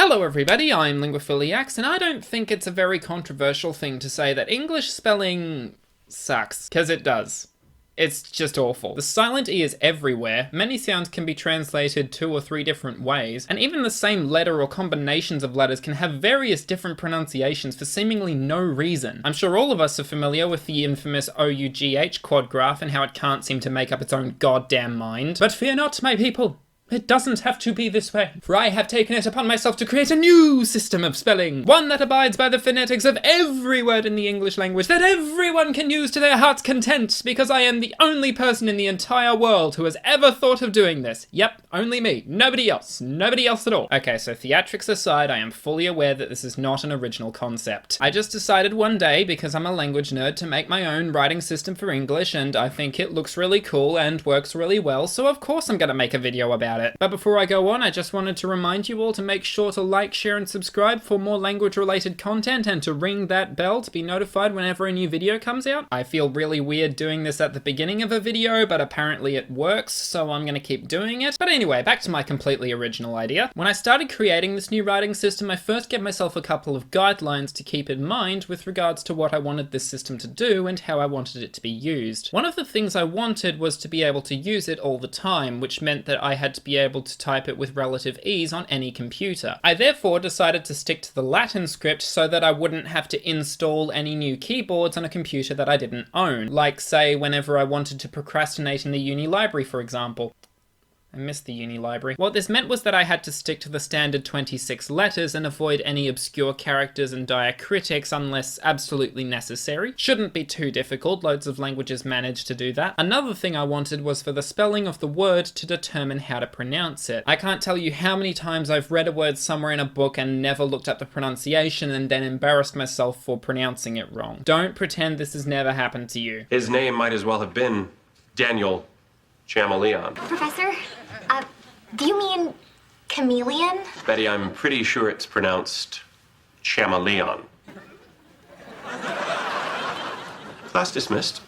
Hello everybody, I'm LinguaPhiliax's, and I don't think it's a very controversial thing to say that English spelling sucks, because it does. It's just awful. The silent E is everywhere, many sounds can be translated 2 or 3 different ways, and even the same letter or combinations of letters can have various different pronunciations for seemingly no reason. I'm sure all of us are familiar with the infamous OUGH quadgraph and how it can't seem to make up its own goddamn mind. But fear not, my people. It doesn't have to be this way, for I have taken it upon myself to create a new system of spelling, one that abides by the phonetics of every word in the English language that everyone can use to their heart's content, because I am the only person in the entire world who has ever thought of doing this. Yep, only me. Nobody else. Nobody else at all. Okay, so theatrics aside, I am fully aware that this is not an original concept. I just decided one day, because I'm a language nerd, to make my own writing system for English, and I think it looks really cool and works really well, so of course I'm gonna make a video about it. But before I go on, I just wanted to remind you all to make sure to like, share, and subscribe for more language-related content, and to ring that bell to be notified whenever a new video comes out. I feel really weird doing this at the beginning of a video, but apparently it works, so I'm gonna keep doing it. But anyway, back to my completely original idea. When I started creating this new writing system, I first gave myself a couple of guidelines to keep in mind with regards to what I wanted this system to do and how I wanted it to be used. One of the things I wanted was to be able to use it all the time, which meant that I had to be able to type it with relative ease on any computer. I therefore decided to stick to the Latin script so that I wouldn't have to install any new keyboards on a computer that I didn't own, like say whenever I wanted to procrastinate in the uni library, for example. I missed the uni library. What this meant was that I had to stick to the standard 26 letters and avoid any obscure characters and diacritics unless absolutely necessary. Shouldn't be too difficult, loads of languages manage to do that. Another thing I wanted was for the spelling of the word to determine how to pronounce it. I can't tell you how many times I've read a word somewhere in a book and never looked up the pronunciation and then embarrassed myself for pronouncing it wrong. Don't pretend this has never happened to you. His name might as well have been Daniel Chameleon. Professor, do you mean chameleon? Betty, I'm pretty sure it's pronounced chameleon. Class dismissed.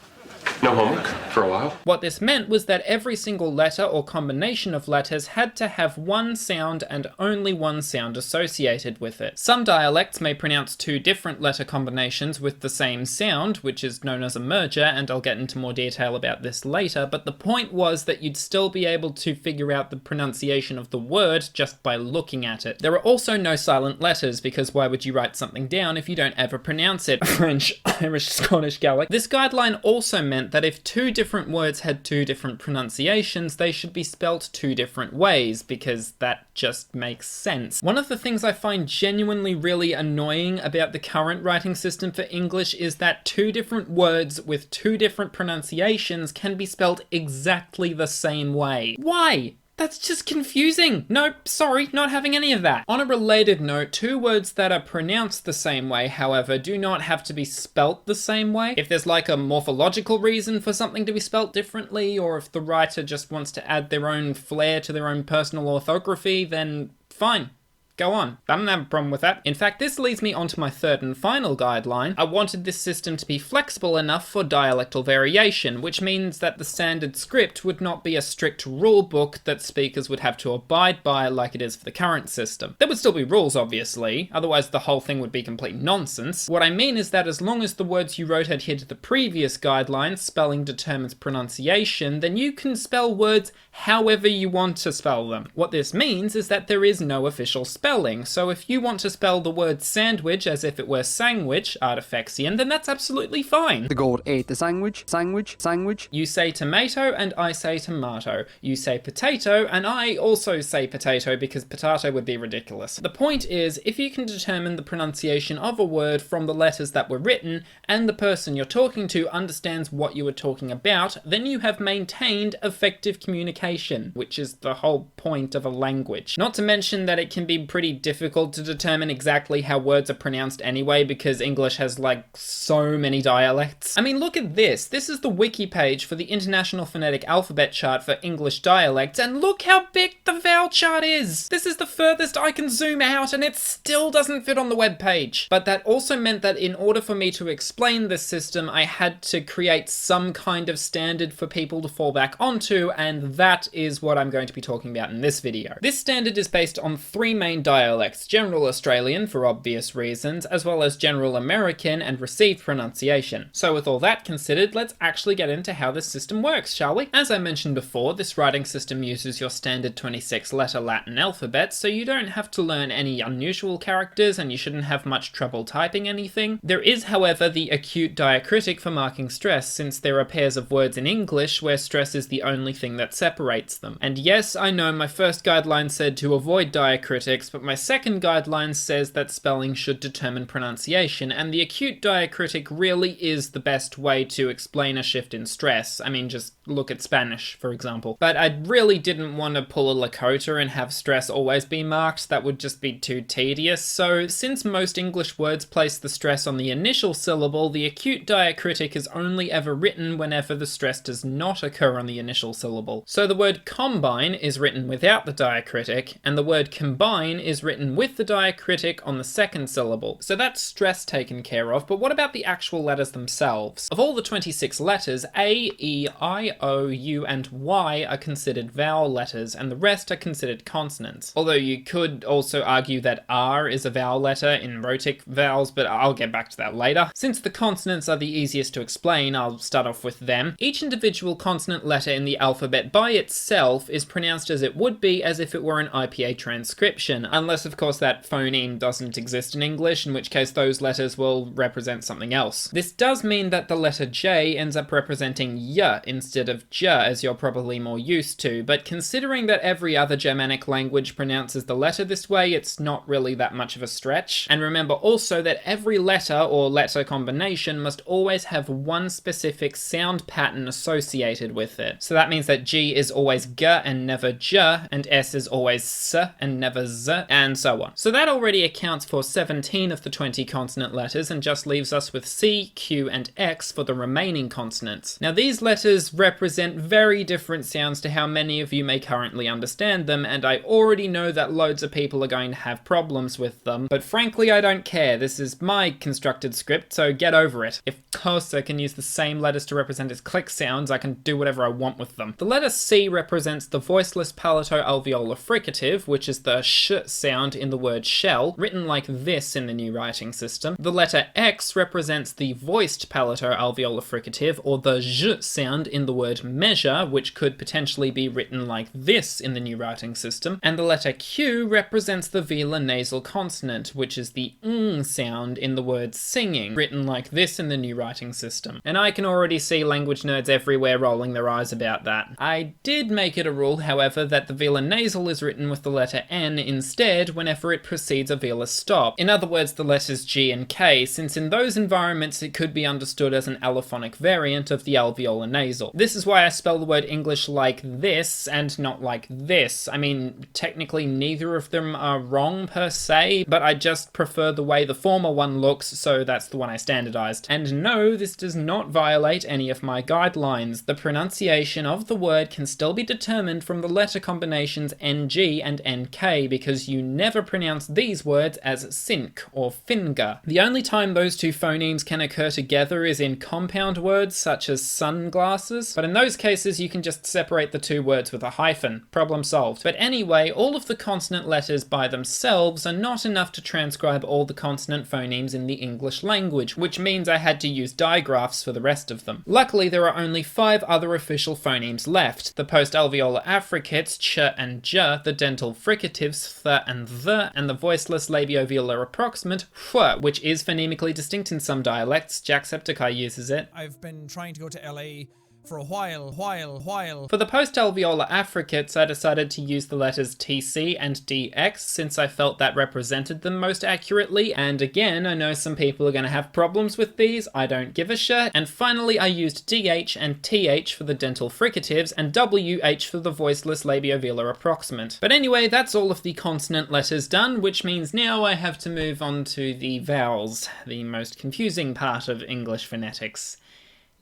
No homework for a while. What this meant was that every single letter or combination of letters had to have one sound and only one sound associated with it. Some dialects may pronounce 2 different letter combinations with the same sound, which is known as a merger, and I'll get into more detail about this later, but the point was that you'd still be able to figure out the pronunciation of the word just by looking at it. There are also no silent letters, because why would you write something down if you don't ever pronounce it? French, Irish, Scottish, Gaelic. This guideline also meant that if 2 different words had 2 different pronunciations, they should be spelt 2 different ways, because that just makes sense. One of the things I find genuinely really annoying about the current writing system for English is that 2 different words with 2 different pronunciations can be spelt exactly the same way. Why? That's just confusing. Nope, sorry, not having any of that. On a related note, 2 words that are pronounced the same way, however, do not have to be spelt the same way. If there's like a morphological reason for something to be spelt differently, or if the writer just wants to add their own flair to their own personal orthography, then fine. Go on. I don't have a problem with that. In fact, this leads me on to my third and final guideline. I wanted this system to be flexible enough for dialectal variation, which means that the standard script would not be a strict rule book that speakers would have to abide by like it is for the current system. There would still be rules, obviously, otherwise the whole thing would be complete nonsense. What I mean is that as long as the words you wrote adhere to the previous guidelines, spelling determines pronunciation, then you can spell words however you want to spell them. What this means is that there is no official spelling. So if you want to spell the word sandwich as if it were sangwich, artifactian, then that's absolutely fine. The goat ate the sandwich, sandwich, sandwich. You say tomato and I say tomato. You say potato and I also say potato, because potato would be ridiculous. The point is, if you can determine the pronunciation of a word from the letters that were written, and the person you're talking to understands what you were talking about, then you have maintained effective communication, which is the whole point of a language. Not to mention that it can be pretty difficult to determine exactly how words are pronounced anyway, because English has like so many dialects. I mean, look at this. This is the wiki page for the International Phonetic Alphabet Chart for English dialects, and look how big the vowel chart is! This is the furthest I can zoom out, and it still doesn't fit on the web page. But that also meant that in order for me to explain this system, I had to create some kind of standard for people to fall back onto, and that is what I'm going to be talking about in this video. This standard is based on 3 main main dialects, General Australian for obvious reasons, as well as General American and received pronunciation. So with all that considered, let's actually get into how this system works, shall we? As I mentioned before, this writing system uses your standard 26-letter Latin alphabet, so you don't have to learn any unusual characters and you shouldn't have much trouble typing anything. There is, however, the acute diacritic for marking stress, since there are pairs of words in English where stress is the only thing that separates them. And yes, I know my first guideline said to avoid diacritics, but my second guideline says that spelling should determine pronunciation, and the acute diacritic really is the best way to explain a shift in stress. I mean, just look at Spanish, for example. But I really didn't want to pull a Lakota and have stress always be marked. That would just be too tedious. So since most English words place the stress on the initial syllable, the acute diacritic is only ever written whenever the stress does not occur on the initial syllable. So the word combine is written without the diacritic, and the word combine is written with the diacritic on the second syllable. So that's stress taken care of, but what about the actual letters themselves? Of all the 26 letters, A, E, I, O, U, and Y are considered vowel letters, and the rest are considered consonants. Although you could also argue that R is a vowel letter in Raitiq vowels, but I'll get back to that later. Since the consonants are the easiest to explain, I'll start off with them. Each individual consonant letter in the alphabet by itself is pronounced as it would be as if it were an IPA transcription, unless of course that phoneme doesn't exist in English, in which case those letters will represent something else. This does mean that the letter J ends up representing Y instead of J, as you're probably more used to, but considering that every other Germanic language pronounces the letter this way, it's not really that much of a stretch. And remember also that every letter or letter combination must always have one specific sound pattern associated with it. So that means that G is always G and never J, and S is always S and never Z, and so on. So that already accounts for 17 of the 20 consonant letters and just leaves us with C, Q, and X for the remaining consonants. Now these letters represent very different sounds to how many of you may currently understand them, and I already know that loads of people are going to have problems with them, but frankly I don't care. This is my constructed script, so get over it. If Cursor can use the same letters to represent its click sounds, I can do whatever I want with them. The letter C represents the voiceless palato-alveolar fricative, which is the sh sound in the word shell, written like this in the new writing system. The letter X represents the voiced palato-alveolar fricative, or the zh sound in the word measure, which could potentially be written like this in the new writing system. And the letter Q represents the velar nasal consonant, which is the ng sound in the word singing, written like this in the new writing system. And I can already see language nerds everywhere rolling their eyes about that. I did make it a rule, however, that the velar nasal is written with the letter N instead whenever it precedes a velar stop. In other words, the letters G and K, since in those environments it could be understood as an allophonic variant of the alveolar nasal. This is why I spell the word English like this and not like this. I mean, technically neither of them are wrong per se, but I just prefer the way the former one looks, so that's the one I standardized. And no, this does not violate any of my guidelines. The pronunciation of the word can still be determined from the letter combinations NG and NK, because you never pronounce these words as sink or finger. The only time those two phonemes can occur together is in compound words such as sunglasses, but in those cases you can just separate the two words with a hyphen. Problem solved. But anyway, all of the consonant letters by themselves are not enough to transcribe all the consonant phonemes in the English language, which means I had to use Daigraafs for the rest of them. Luckily, there are only 5 other official phonemes left: the post-alveolar affricates ch and j, the dental fricatives th and th, and the voiceless labiovelar approximant hw, which is phonemically distinct in some dialects. Jacksepticeye uses it. I've been trying to go to LA for a while. For the post-alveolar affricates, I decided to use the letters TC and DX since I felt that represented them most accurately, and again, I know some people are going to have problems with these, I don't give a shit. And finally, I used DH and TH for the dental fricatives and WH for the voiceless labiovelar approximant. But anyway, that's all of the consonant letters done, which means now I have to move on to the vowels, the most confusing part of English phonetics.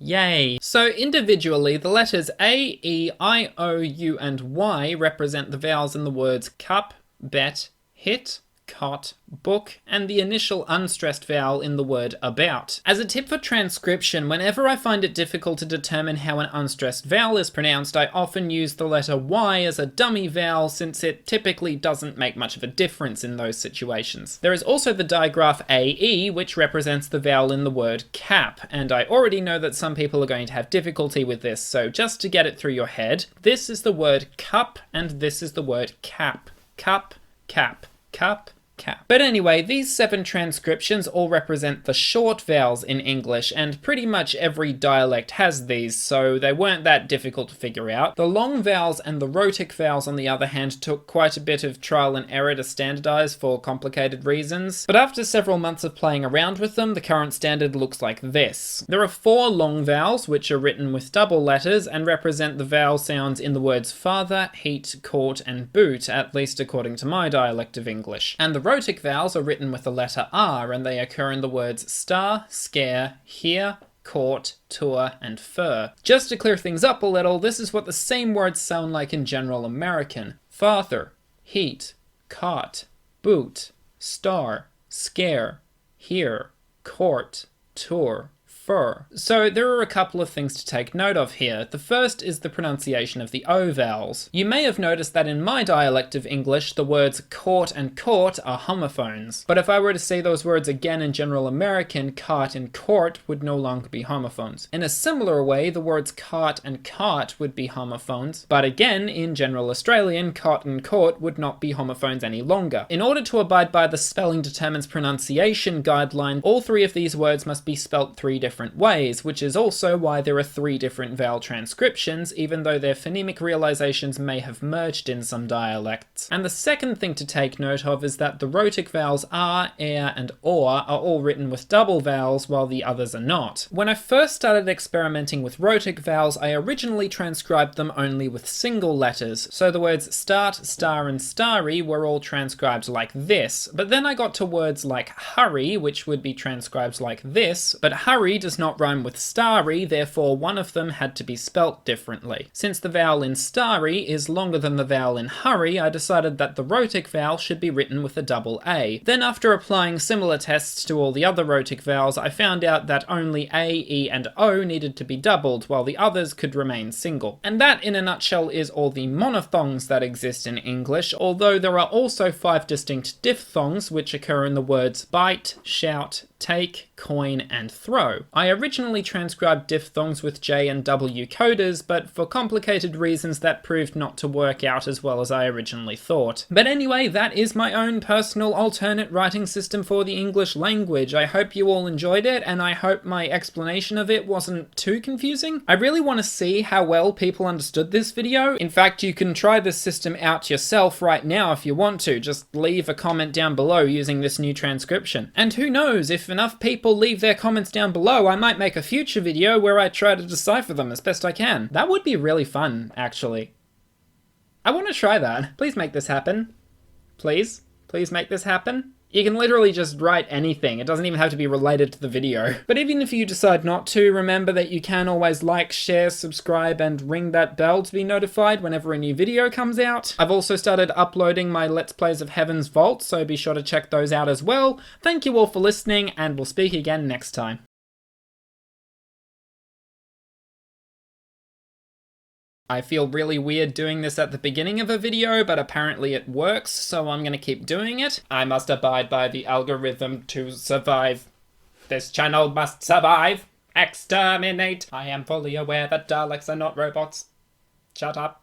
Yay! So individually, the letters A, E, I, O, U, and Y represent the vowels in the words cup, bet, hit, cot, book, and the initial unstressed vowel in the word about. As a tip for transcription, whenever I find it difficult to determine how an unstressed vowel is pronounced, I often use the letter Y as a dummy vowel since it typically doesn't make much of a difference in those situations. There is also the digraph AE, which represents the vowel in the word cap, and I already know that some people are going to have difficulty with this, so just to get it through your head, this is the word cup and this is the word cap. Cup, cap, cup, cap. But anyway, these 7 transcriptions all represent the short vowels in English, and pretty much every dialect has these, so they weren't that difficult to figure out. The long vowels and the rhotic vowels, on the other hand, took quite a bit of trial and error to standardize for complicated reasons, but after several months of playing around with them, the current standard looks like this. There are 4 long vowels, which are written with double letters and represent the vowel sounds in the words father, heat, court, and boot, at least according to my dialect of English. And the rhotic vowels are written with the letter R, and they occur in the words star, scare, hear, court, tour, and fur. Just to clear things up a little, this is what the same words sound like in general American. Father, heat, cot, boot, star, scare, hear, court, tour, fur. So there are a couple of things to take note of here. The first is the pronunciation of the O vowels. You may have noticed that in my dialect of English, the words court and court are homophones. But if I were to say those words again in general American, cot and court would no longer be homophones. In a similar way, the words cot and cot would be homophones. But again, in general Australian, cot and court would not be homophones any longer. In order to abide by the spelling determines pronunciation guideline, all 3 of these words must be spelt 3 different ways, which is also why there are 3 different vowel transcriptions, even though their phonemic realizations may have merged in some dialects. And the second thing to take note of is that the rhotic vowels R, air, and or are all written with double vowels, while the others are not. When I first started experimenting with rhotic vowels, I originally transcribed them only with single letters, so the words start, star, and starry were all transcribed like this, but then I got to words like hurry, which would be transcribed like this, but hurry does not rhyme with starry, therefore one of them had to be spelt differently. Since the vowel in starry is longer than the vowel in hurry, I decided that the rhotic vowel should be written with a double A. Then after applying similar tests to all the other rhotic vowels, I found out that only A, E, and O needed to be doubled, while the others could remain single. And that, in a nutshell, is all the monophthongs that exist in English, although there are also 5 distinct diphthongs which occur in the words bite, shout, take, coin, and throw. I originally transcribed diphthongs with J and W coders, but for complicated reasons that proved not to work out as well as I originally thought. But anyway, that is my own personal alternate writing system for the English language. I hope you all enjoyed it, and I hope my explanation of it wasn't too confusing. I really want to see how well people understood this video. In fact, you can try this system out yourself right now if you want to. Just leave a comment down below using this new transcription. And who knows, if enough people leave their comments down below, I might make a future video where I try to decipher them as best I can. That would be really fun, actually. I want to try that. Please make this happen. Please? Please make this happen? You can literally just write anything. It doesn't even have to be related to the video. But even if you decide not to, remember that you can always like, share, subscribe, and ring that bell to be notified whenever a new video comes out. I've also started uploading my Let's Plays of Heaven's Vault, so be sure to check those out as well. Thank you all for listening, and we'll speak again next time. I feel really weird doing this at the beginning of a video, but apparently it works, so I'm gonna keep doing it. I must abide by the algorithm to survive. This channel must survive. Exterminate. I am fully aware that Daleks are not robots. Shut up.